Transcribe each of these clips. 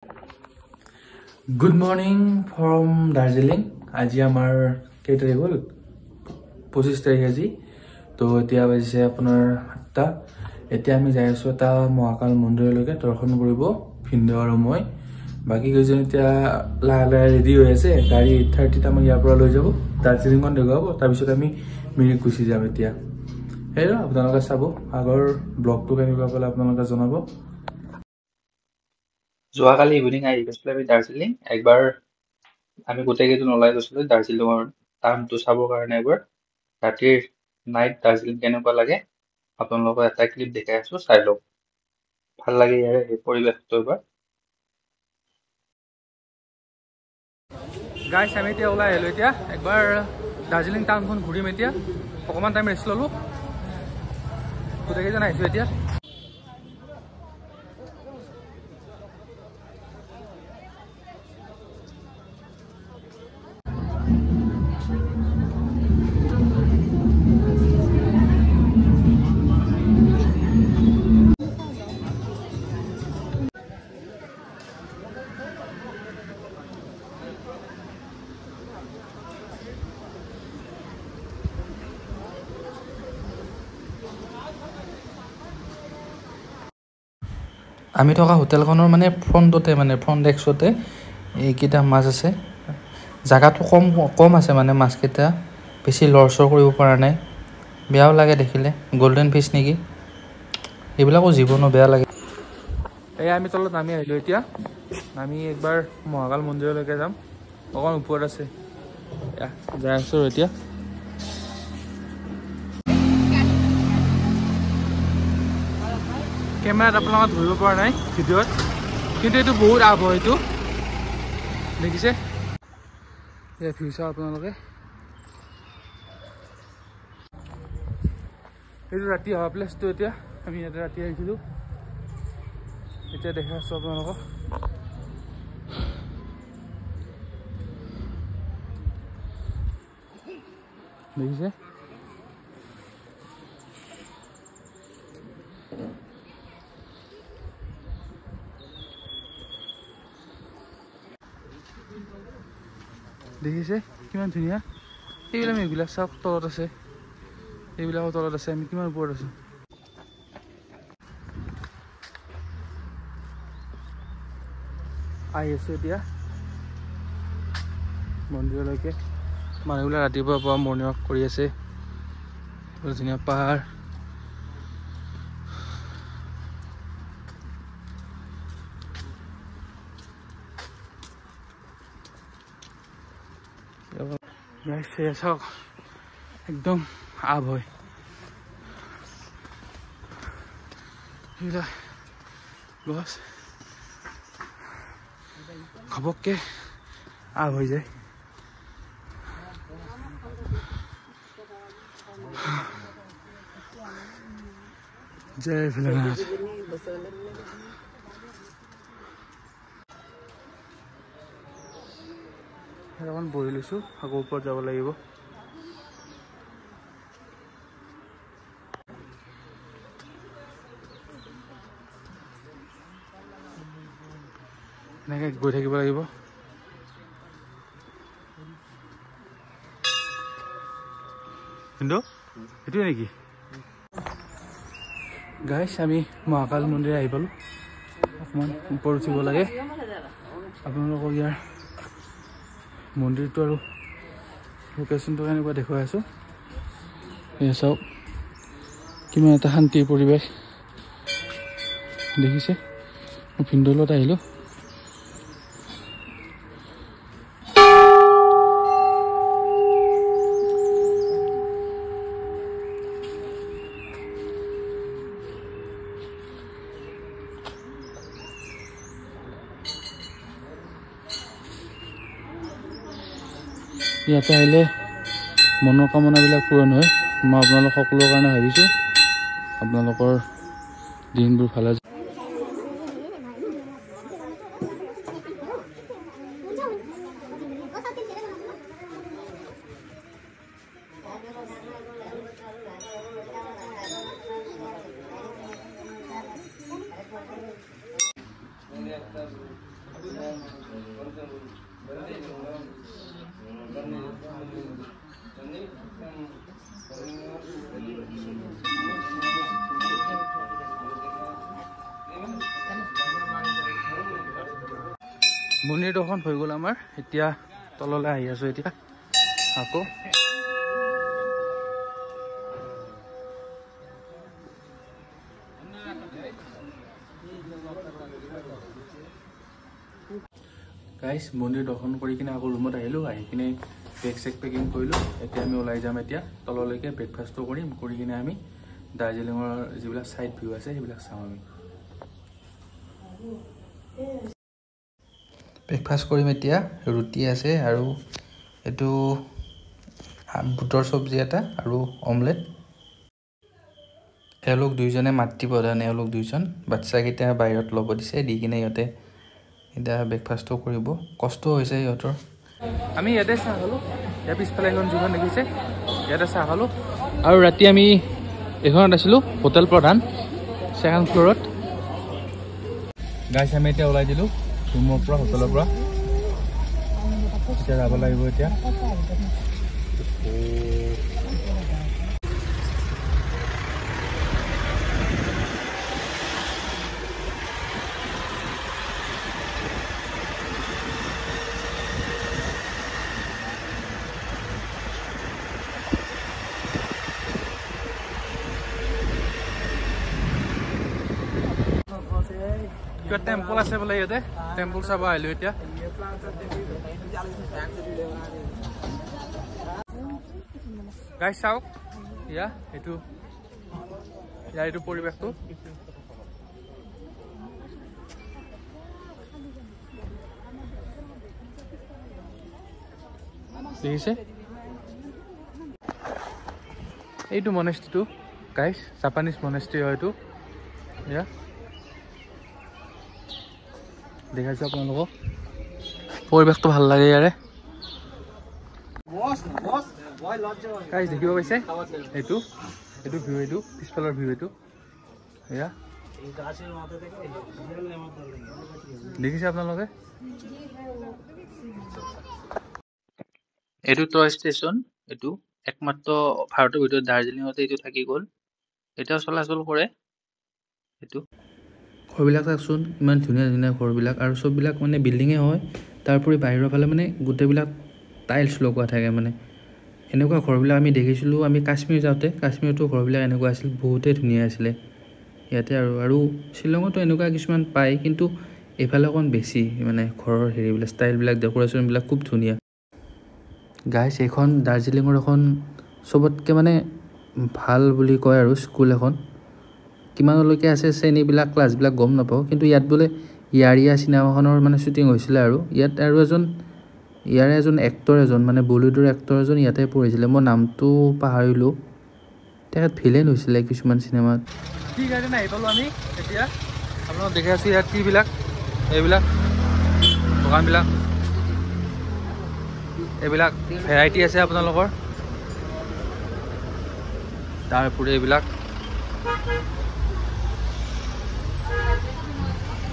Good morning from Darjeeling. আজি আমাৰ কেই তাৰিখ হ'ল 25 তাৰিখ আজি তো এতিয়া বাজিছে আপোনাৰ 7টা এতিয়া আমি যাই আছো এটা মহাকাল মন্দিৰলৈকে দৰ্শন কৰিব ভিন্দু আৰু মই বাকি কেইজন এতিয়া লাহে ৰেডি হৈ আছে গাড়ী 8:30 টা মই ইয়াৰ পৰা লৈ যাব দাৰ্জিলিংত দেখাব তাৰ পিছত আমি মিৰিক গুচি যাম এতিয়া হেৰ আপোনালোকে চাব আগৰ ব্লগটো কেনেকুৱা পালে আপোনালোকে জনাব যোৱাকালি ইভিনিং আহি গৈছিলোঁ আমি দাৰ্জিলিং একবাৰ আমি গোটেইকেইজন ওলাই গৈছিলোঁ দাৰ্জিলিঙৰ টাউনটো চাবৰ কাৰণে এবাৰ ৰাতিৰ নাইট দাৰ্জিলিং কেনেকুৱা লাগে আপোনালোকক এটা ক্লিপ দেখাই আছোঁ চাই লওক ভাল লাগে ইয়াৰে এই পৰিৱেশটো এবাৰ গাইছ আমি এতিয়া ওলাই আহিলোঁ এতিয়া একবাৰ দাৰ্জিলিং টাউনখন ঘূৰিম এতিয়া অকণমান টাইম ৰেষ্ট ল'লোঁ গোটেইকেইজন আহিছোঁ এতিয়া আমি থকা হোটেলখনৰ মানে ফ্ৰণ্টতে মানে ফ্ৰণ্ট ডেস্কতে এইকেইটা মাছ আছে জাগাটো কম আছে মানে মাছকেইটা বেছি লৰচৰ কৰিব পৰা নাই বেয়াও লাগে দেখিলে গোল্ডেন ফিছ নেকি এইবিলাকো জীৱনো বেয়া লাগে এই আমি তলত নামি আহিলোঁ এতিয়া আমি একবাৰ মহাকাল মন্দিৰলৈকে যাম অকণ ওপৰত আছে যাই আছোঁ এতিয়া কেমেৰাত আপোনালোকে ধৰিব পৰা নাই ভিডিঅ'ত কিন্তু এইটো বহুত আপ হয় এইটো দেখিছে এয়া ভিউ চাওঁ আপোনালোকে এইটো ৰাতি অহা প্লেচটো এতিয়া আমি ইয়াতে ৰাতি আহিছিলোঁ এতিয়া দেখাই আছোঁ আপোনালোকক দেখিছে দেখিছে কিমান ধুনীয়া এইবিলাক চাওক তলত আছে এইবিলাকৰ তলত আছে আমি কিমান ওপৰত আছোঁ আহি আছোঁ এতিয়া মন্দিৰলৈকে মানুহবিলাক ৰাতিপুৱাৰ পৰা মৰ্ণিং ৱাক কৰি আছে ধুনীয়া পাহাৰ চাওক একদম আব হয় এইবিলাক গছ ঘপককে আব হৈ যায় জয় ভোলেনাথ অকণমান বহি লৈছোঁ আকৌ ওপৰত যাব লাগিব এনেকৈ গৈ থাকিব লাগিব কিন্তু এইটোৱে নেকি গাইছ আমি মহাকাল মন্দিৰ আহি পালোঁ অকণমান ওপৰত উঠিব লাগে আপোনালোকক ইয়াৰ মন্দিৰটো আৰু লোকেশ্যনটো কেনেকুৱা দেখুৱাই আছোঁ এয়া চাওক কিমান এটা শান্তিৰ পৰিৱেশ দেখিছে মই ভিন্দলত আহিলোঁ ইয়াতে আহিলে মনৰ কামনাবিলাক পূৰণ হয় মই আপোনালোক সকলোৰ কাৰণে ভাবিছোঁ আপোনালোকৰ দিনবোৰ ভালে মন্দিৰ দৰ্শন হৈ গ'ল আমাৰ এতিয়া তললৈ আহি আছো এতিয়া আকৌ গাইস মন্দিৰ দৰ্শন কৰি কিনে আকৌ ৰুমত আহিলো আহি কিনে বেগ চেক পেকিং কৰিলো এতিয়া আমি ওলাই যাম এতিয়া তললৈকে ব্ৰেকফাষ্টটো কৰিম কৰি কিনে আমি দাৰ্জিলিঙৰ যিবিলাক সাইড ভিউ আছে সেইবিলাক চাম আমি ব্ৰেকফাষ্ট কৰিম এতিয়া ৰুটি আছে আৰু এটো বুটৰ সবজি এটা আৰু অমলেট এলোক দুইজনে মাতৃ প্ৰধান এলোক দুইজন বাচ্চা কেইটা বাহিৰত ল'ব দিছে দি কিনে ইহঁতে এটা ব্ৰেকফাষ্টটো কৰিব কষ্ট হৈছে ইহঁতৰ আমি ইয়াতে চাহ খালো ইয়াৰ পিছফালে এখন যিখন দেখিছে ইয়াতে চাহ খালো আৰু ৰাতি আমি এখনত আছিলো হোটেল প্ৰধান সেকেণ্ড ফ্ল'ৰত গাইছ আমি এতিয়া ওলাই দিলো ৰুমৰ পৰা হোটেলৰ পৰা এতিয়া যাব লাগিব এতিয়া টেম্পল আছে বোলে ইয়াতে টেম্পল চাব আহিলো এতিয়া গাইছ চাওক এইটো পৰিৱেশটো দেখিছে এইটো মনেষ্ট্ৰীটো গাইছ জাপানিজ মনেষ্ট্ৰী হয় এইটো দেখাইছো আপোনালোকক পৰিৱেশটো ভাল লাগে ইয়াৰে গাইছ দেখিব পাইছে এইটো ভিউ এইটো পিছফালৰ ভিউ এইটো দেখিছে আপোনালোকে এইটো টয় ষ্টেচন এইটো একমাত্ৰ ভাৰতৰ ভিতৰত দাৰ্জিলিঙতে এইটো থাকি গ'ল এতিয়াও চলাচল কৰে এইটো ঘৰবিলাক চাওকচোন ইমান ধুনীয়া ধুনীয়া ঘৰবিলাক আৰু চববিলাক মানে বিল্ডিঙে হয় তাৰোপৰি বাহিৰৰ ফালে মানে গোটেইবিলাক টাইলছ লগোৱা থাকে মানে এনেকুৱা ঘৰবিলাক আমি দেখিছিলোঁ আমি কাশ্মীৰ যাওঁতে কাশ্মীৰতো ঘৰবিলাক এনেকুৱা আছিল বহুতেই ধুনীয়া আছিলে ইয়াতে আৰু শ্বিলঙতো এনেকুৱা কিছুমান পায় কিন্তু এইফালে অকণ বেছি মানে ঘৰৰ হেৰিবিলাক ষ্টাইলবিলাক ডেক'ৰেশ্যনবিলাক খুব ধুনীয়া গাইছ এইখন দাৰ্জিলিঙৰ এখন চবতকৈ মানে ভাল বুলি কয় আৰু স্কুল এখন কিমানলৈকে আছে শ্ৰেণীবিলাক ক্লাছবিলাক গম নাপাওঁ কিন্তু ইয়াত বোলে ইয়াৰীয়া চিনেমাখনৰ মানে শ্বুটিং হৈছিলে আৰু ইয়াত আৰু ইয়াৰে এজন এক্টৰ মানে বলিউডৰ এক্টৰ এজন ইয়াতে পঢ়িছিলে মই নামটো পাহৰিলোঁ তেখেত ভিলেন হৈছিলে কিছুমান চিনেমাত টি গাৰ্ডেন আহি পালোঁ আমি এতিয়া আপোনালোক দেখি আছোঁ ইয়াত টিবিলাক এইবিলাক দোকানবিলাক এইবিলাক ভেৰাইটি আছে আপোনালোকৰ তাৰোপৰি এইবিলাক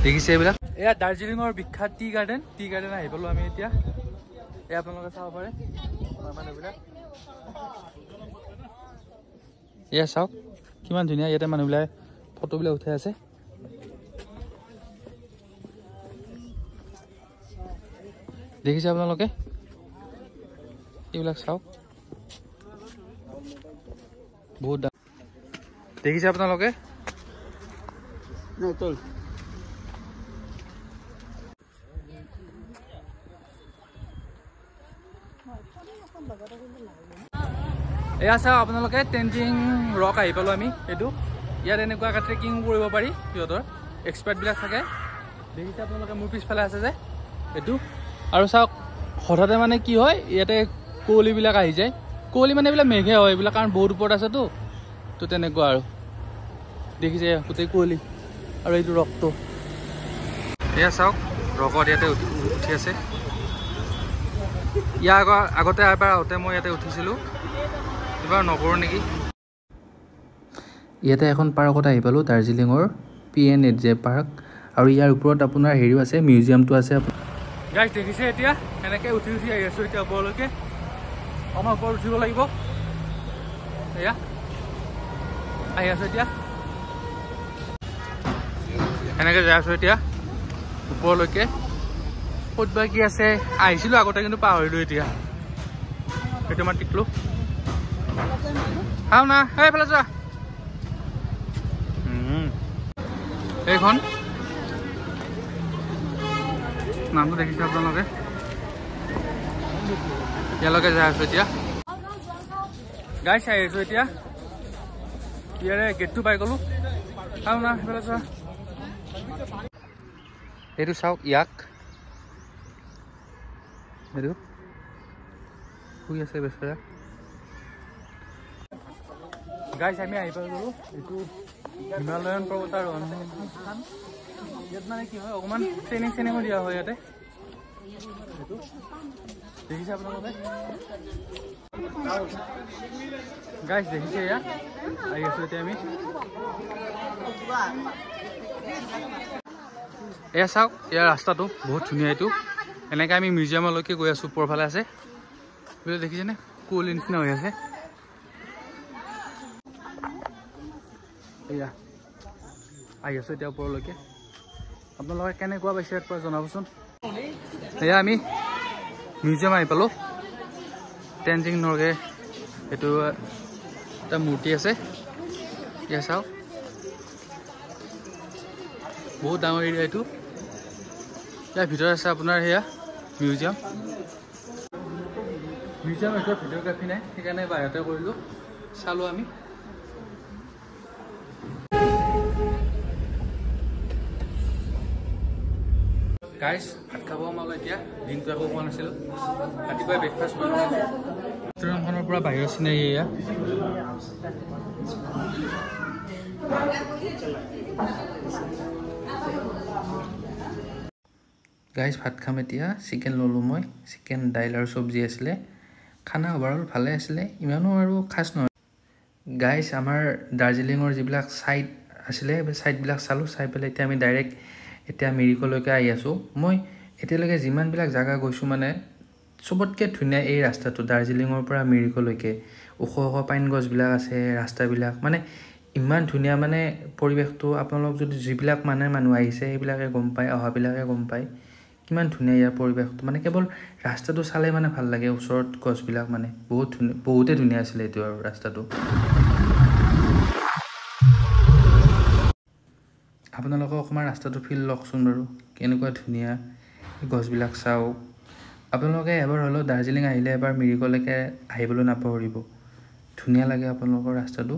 দেখিছে এইবিলাক এয়া দাৰ্জিলিঙৰ বিখ্যাত টি গাৰ্ডেন আহি পালোঁ আমি এতিয়া এয়া আপোনালোকে চাব পাৰে মানুহবিলাক এয়া চাওক কিমান ধুনীয়া ইয়াতে মানুহবিলাকে ফটোবিলাক উঠাই আছে দেখিছে আপোনালোকে এইবিলাক চাওক বহুত দাম দেখিছে আপোনালোকে এয়া চাওক আপোনালোকে টেনজিং ৰক আহি পালোঁ আমি এইটো ইয়াত এনেকুৱাকৈ ট্ৰেকিং কৰিব পাৰি সিহঁতৰ এক্সপাৰ্টবিলাক থাকে দেখিছে আপোনালোকে মোৰ পিছফালে আছে যে এইটো আৰু চাওক হঠাতে মানে কি হয় ইয়াতে কুঁৱলীবিলাক আহি যায় কুঁৱলী মানে এইবিলাক মেঘে হয় এইবিলাক কাৰণ বহুত ওপৰত আছেতো তো তেনেকুৱা আৰু দেখিছে গোটেই কুঁৱলী আৰু এইটো ৰকটো এয়া চাওক ৰকত ইয়াতে উঠি আছে ইয়াৰ আগতে এবাৰ আহোঁতে মই ইয়াতে উঠিছিলোঁ এবাৰ নকৰোঁ নেকি ইয়াতে এখন পাৰ্কত আহি পালোঁ দাৰ্জিলিঙৰ PNZ পাৰ্ক আৰু ইয়াৰ ওপৰত আপোনাৰ হেৰিও আছে মিউজিয়ামটো আছে গাইজ দেখিছে এতিয়া এনেকৈ উঠি উঠি আহি আছোঁ এতিয়া ওপৰলৈকে আমাৰ ওপৰত উঠিব লাগিব এয়া আহি আছোঁ এতিয়া এনেকৈ যাই আছোঁ এতিয়া ওপৰলৈকে ক'ত বা কি আছে আহিছিলোঁ আগতে কিন্তু পাহৰিলোঁ এতিয়া সেইটো মই টিকলোঁ খাওঁ না এইফালে যোৱা এইখন নামটো দেখিছে আপোনালোকে ইয়ালৈকে যাই আছোঁ এতিয়া গাই চাই আছোঁ এতিয়া ইয়াৰে গেটটো পাই গ'লোঁ চাওঁ না সেইফালে চোৱা এইটো চাওক ইয়াক এইটো শুই আছে বেচেৰা গাইছ আমি আহি পাই গ'লোঁ এইটো হিমালয়ান পৰ্বতাৰোহণ স্থান ইয়াত মানে কি হয় অকণমান ট্ৰেইনিঙো দিয়া হয় ইয়াতে এইটো দেখিছে আপোনালোকে গাইছ দেখিছে ইয়াত আহি আছোঁ এতিয়া আমি এয়া চাওক ইয়াৰ ৰাস্তাটো বহুত ধুনীয়া এইটো এনেকৈ আমি মিউজিয়ামলৈকে গৈ আছোঁ ওপৰফালে আছে বোলে দেখিছেনে কুঁৱলী নিচিনা হৈ আছে এয়া আহি আছোঁ এতিয়া ওপৰলৈকে আপোনালোকে কেনেকুৱা পাইছে ইয়াৰ পৰা জনাবচোন এয়া আমি মিউজিয়াম আহি পালোঁ টেনজিং নৰ্গে এইটো এটা মূৰ্তি আছে এয়া চাওক বহুত ডাঙৰ এৰিয়া এইটো ইয়াৰ ভিতৰত আছে আপোনাৰ সেয়া মিউজিয়াম ভিতৰত ভিডিঅ'গ্ৰাফী নাই সেইকাৰণে বাহিৰতে কৰিলোঁ চালোঁ আমি গাইছ ভাত খাব আমালৈ এতিয়া দিনটো একো খোৱা নাছিলোঁ ৰাতিপুৱাই ব্ৰেকফাষ্ট কৰিলোঁ ৰেষ্টুৰেণ্টখনৰ পৰা বাহিৰৰ চিনাৰী এয়া গাইছ ভাত খাম এতিয়া চিকেন ল'লোঁ মই চিকেন দাইল আৰু চব্জি আছিলে খানা অভাৰঅল ভালে আছিলে ইমানো আৰু খাছ নহয় গাইছ আমাৰ দাৰ্জিলিঙৰ যিবিলাক ছাইট আছিলে ছাইটবিলাক চালোঁ চাই পেলাই এতিয়া আমি ডাইৰেক্ট এতিয়া মিৰিকলৈকে আহি আছোঁ মই এতিয়ালৈকে যিমানবিলাক জেগা গৈছোঁ মানে চবতকৈ ধুনীয়া এই ৰাস্তাটো দাৰ্জিলিঙৰ পৰা মিৰিকলৈকে ওখ ওখ পাইন গছবিলাক আছে ৰাস্তাবিলাক মানে ইমান ধুনীয়া মানে পৰিৱেশটো আপোনালোক যদি যিবিলাক মানুহ আহিছে সেইবিলাকে গম পায় অহাবিলাকে গম পায় কিমান ধুনীয়া ইয়াৰ পৰিৱেশটো মানে কেৱল ৰাস্তাটো চালে মানে ভাল লাগে ওচৰত গছবিলাক মানে বহুতে ধুনীয়া আছিলে এইটো আৰু ৰাস্তাটো আপোনালোকে অকণমান ৰাস্তাটো ফিল লওকচোন বাৰু কেনেকুৱা ধুনীয়া গছবিলাক চাওক আপোনালোকে এবাৰ হ'লেও দাৰ্জিলিং আহিলে এবাৰ মিৰিকলৈকে আহিবলৈ নাপাহৰিব ধুনীয়া লাগে আপোনালোকৰ ৰাস্তাটো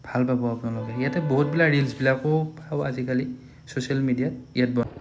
ভাল পাব আপোনালোকে ইয়াতে বহুতবিলাক ৰিলছবিলাকো পাব আজিকালি ছ'চিয়েল মিডিয়াত ইয়াত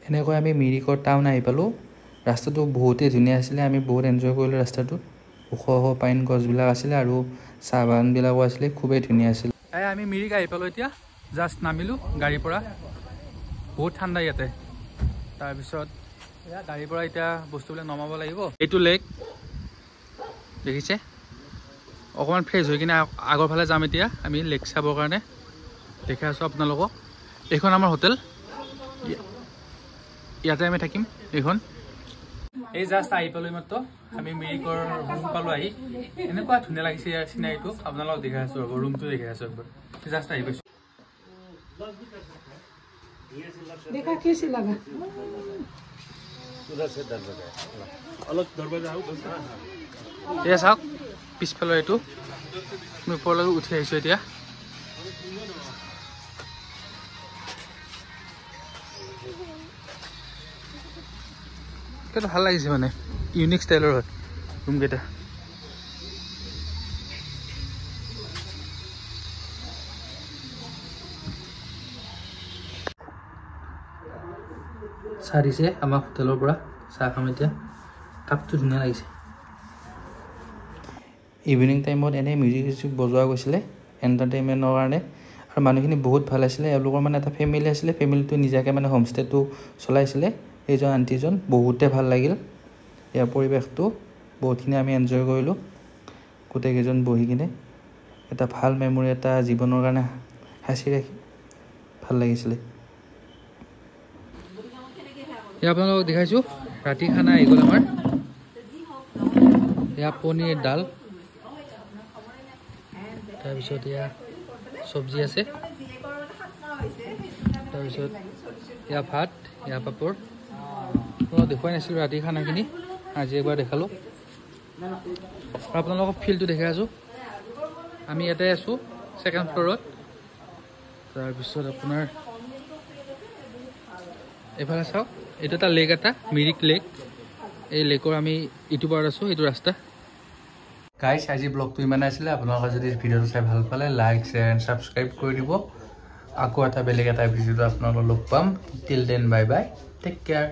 এনেকৈ আমি মিৰিকৰ টাউন আহি পালোঁ ৰাস্তাটো বহুতেই ধুনীয়া আছিলে আমি বহুত এনজয় কৰিলোঁ ৰাস্তাটো ওখ ওখ পাইন গছবিলাক আছিলে আৰু চাহ বাগানবিলাকো আছিলে খুবেই ধুনীয়া আছিলে আমি মিৰিক আহি পালোঁ এতিয়া জাষ্ট নামিলোঁ গাড়ীৰ পৰা বহুত ঠাণ্ডা ইয়াতে তাৰপিছত গাড়ীৰ পৰা এতিয়া বস্তুবিলাক নমাব লাগিব এইটো লেক দেখিছে অকণমান ফ্ৰেছ হৈ কিনে আগৰ ফালে যাম এতিয়া আমি লেক চাবৰ কাৰণে দেখাই আছোঁ আপোনালোকক এইখন আমাৰ হোটেল ইয়াতে আমি থাকিম এইখন এই জাষ্ট আহি পালো মাত্ৰ আমি মেৰিকৰ ৰুম পালো আহি এনেকুৱা ধুনীয়া লাগিছে ইয়াৰ চিনাৰীটো আপোনালোকক দেখাই আছো ৰ'ব ৰুমটো দেখাই আছো একবাৰ জাষ্ট আহি পাইছো देखा कैसे लगा उधर से दरवाजा अलग दरवाजा हो बस এয়া চাওক পিছফালৰ এইটো আমি ওপৰলৈকে উঠি আহিছো এতিয়া কেইটা ভাল লাগিছে মানে ইউনিক ষ্টাইলৰ হয় ৰুমকেইটা চাহ দিছে আমাৰ হোটেলৰ পৰা চাহ খাম এতিয়া কাপটো ধুনীয়া লাগিছে ইভিনিং টাইমত এনেই মিউজিক বজোৱা গৈছিলে এণ্টাৰটেইনমেণ্টৰ কাৰণে আৰু মানুহখিনি বহুত ভাল আছিলে এওঁলোকৰ মানে এটা ফেমিলি আছিলে ফেমিলিটো নিজাকৈ মানে হোমষ্টেটো চলাইছিলে এইজন আণ্টিজন বহুতে ভাল লাগিল ইয়াৰ পৰিৱেশটো বহুতখিনি আমি এনজয় কৰিলোঁ গোটেইকেইজন বহি কিনে এটা ভাল মেমৰি এটা জীৱনৰ কাৰণে সাঁচি ৰাখি ভাল লাগিছিলে এয়া আপোনালোকক দেখাইছোঁ ৰাতি খানা আহি গ'ল আমাৰ এয়া পনীৰ ডাল তাৰপিছত এয়া চব্জি আছে তাৰপিছত এয়া ভাত এয়া পাপৰ আপোনালোকক দেখুৱাই নাছিলোঁ ৰাতি খানাখিনি আজি এবাৰ দেখালোঁ আৰু আপোনালোকক ফিল্ডটো দেখাই আছোঁ আমি ইয়াতে আছোঁ ছেকেণ্ড ফ্ল'ৰত তাৰপিছত আপোনাৰ এইফালে চাওক এইটো এটা লেক এটা মিৰিক লেক এই লেকৰ আমি ইটো পাৰত আছোঁ এইটো ৰাস্তা গাইছ আজি ব্লগটো ইমানে আছিলে আপোনালোকে যদি ভিডিঅ'টো চাই ভাল পালে লাইক শ্বেয়াৰ এণ্ড ছাবস্ক্ৰাইব কৰি দিব আকৌ এটা বেলেগ এটা ভিডিঅ'টো আপোনালোকক লগ পাম till then bye bye take care